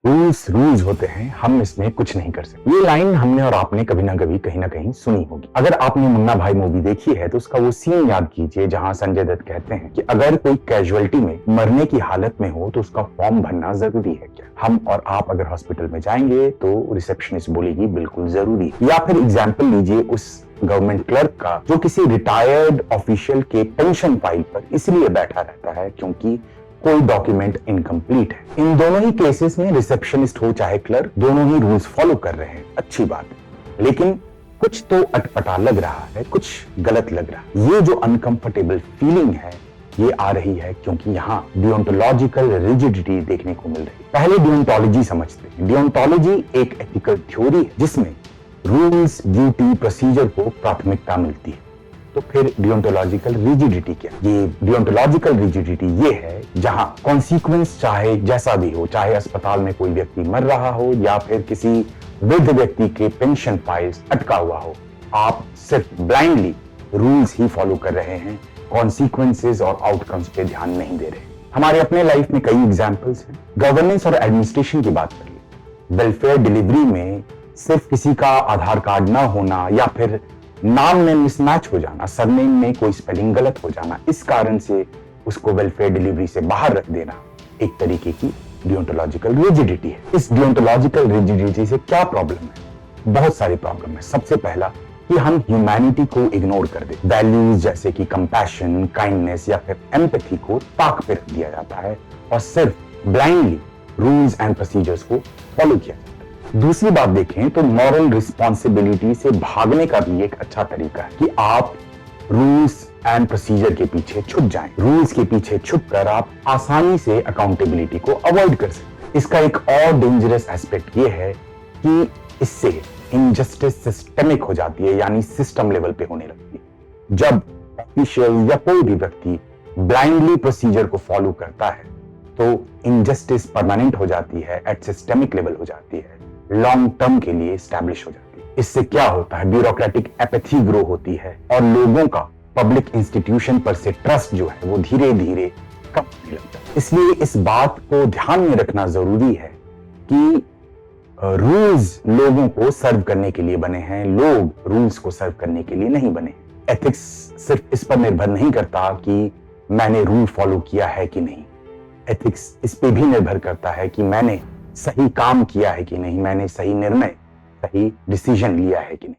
Rules rules होते हैं, हम इसमें कुछ नहीं कर सकते। ये लाइन हमने और आपने कभी ना कभी कहीं ना कहीं सुनी होगी। अगर आपने मुन्ना भाई मूवी देखी है तो उसका वो सीन याद कीजिए जहां संजय दत्त कहते हैं कि अगर कोई कैजुअलिटी में मरने की हालत में हो तो उसका फॉर्म भरना जरूरी है क्या। हम और आप अगर हॉस्पिटल में जाएंगे तो रिसेप्शनिस्ट बोलेगी बिल्कुल जरूरी। या फिर एग्जाम्पल लीजिए उस गवर्नमेंट क्लर्क का जो किसी रिटायर्ड ऑफिशियल के पेंशन फाइल पर इसलिए बैठा रहता है क्योंकि कोई डॉक्यूमेंट इनकम्प्लीट है। इन दोनों ही केसेस में रिसेप्शनिस्ट हो चाहे क्लर्क, दोनों ही रूल्स फॉलो कर रहे हैं, अच्छी बात है। लेकिन कुछ तो अटपटा लग रहा है, कुछ गलत लग रहा है। ये जो अनकंफर्टेबल फीलिंग है ये आ रही है क्योंकि यहाँ डियोंटोलॉजिकल रिजिडिटी देखने को मिल रही है। पहले डियोंटोलॉजी समझते हैं। डियोंटोलॉजी एक एथिकल थ्योरी है जिसमें रूल्स, ड्यूटी, प्रोसीजर को प्राथमिकता मिलती है। तो फिर डियोंटोलॉजिकल रिजिडिटी क्या? ये डियोंटोलॉजिकल रिजिडिटी ये है जहां कॉन्सिक्वेंस चाहे जैसा भी हो, चाहे अस्पताल में कोई व्यक्ति मर रहा हो या फिर किसी वृद्ध व्यक्ति के पेंशन फाइल्स अटका हुआ हो, आप सिर्फ ब्लाइंडली रूल्स ही फॉलो कर रहे हैं, कॉन्सिक्वेंसेस और आउटकम्स पे ध्यान नहीं दे रहे। हमारे अपने लाइफ में कई एग्जाम्पल्स हैं। गवर्नेंस और एडमिनिस्ट्रेशन की बात करिए। वेलफेयर डिलीवरी में सिर्फ किसी का आधार कार्ड ना होना या फिर नाम में मिसमैच हो जाना, सरनेम में कोई स्पेलिंग गलत हो जाना, इस कारण से उसको वेलफेयर डिलीवरी से बाहर रख देना एक तरीके की डियोंटोलॉजिकल रिजिडिटी है। इस डियोंटोलॉजिकल रिजिडिटी से क्या प्रॉब्लम है? बहुत सारी प्रॉब्लम है। सबसे पहला कि हम ह्यूमैनिटी को इग्नोर कर दे। वैल्यूज जैसे कि कंपैशन, काइंडनेस या फिर एम्पैथी को ताक पे रख दिया जाता है और सिर्फ ब्लाइंडली रूल्स एंड प्रोसीजर्स को फॉलो किया जाता है। दूसरी बात देखें तो मॉरल रिस्पॉन्सिबिलिटी से भागने का भी एक अच्छा तरीका है कि आप रूल्स एंड प्रोसीजर के पीछे छुप जाएं। रूल्स के पीछे छुपकर आप आसानी से अकाउंटेबिलिटी को अवॉइड कर सकते हैं। इसका एक और डेंजरस एस्पेक्ट ये है कि इससे इनजस्टिस सिस्टेमिक हो जाती है, यानी सिस्टम लेवल पे होने लगती है। जब ऑफिशियल या कोई भी व्यक्ति ब्लाइंडली प्रोसीजर को फॉलो करता है तो इनजस्टिस परमानेंट हो जाती है, एट सिस्टेमिक लेवल हो जाती है, लॉन्ग टर्म के लिए स्टैब्लिश हो जाती है। इससे क्या होता है? ब्यूरोक्रेटिक एपैथी ग्रो होती है और लोगों का पब्लिक इंस्टीट्यूशन पर से ट्रस्ट जो है वो धीरे धीरे कम होने लगता है। इसलिए इस बात को ध्यान में रखना जरूरी है कि रूल्स लोगों को सर्व करने के लिए बने हैं, लोग रूल्स को सर्व करने के लिए नहीं बने। एथिक्स सिर्फ इस पर निर्भर नहीं करता कि मैंने रूल फॉलो किया है कि नहीं। एथिक्स इस पे भी निर्भर करता है कि मैंने सही काम किया है कि नहीं, मैंने सही निर्णय, सही डिसीजन लिया है कि नहीं।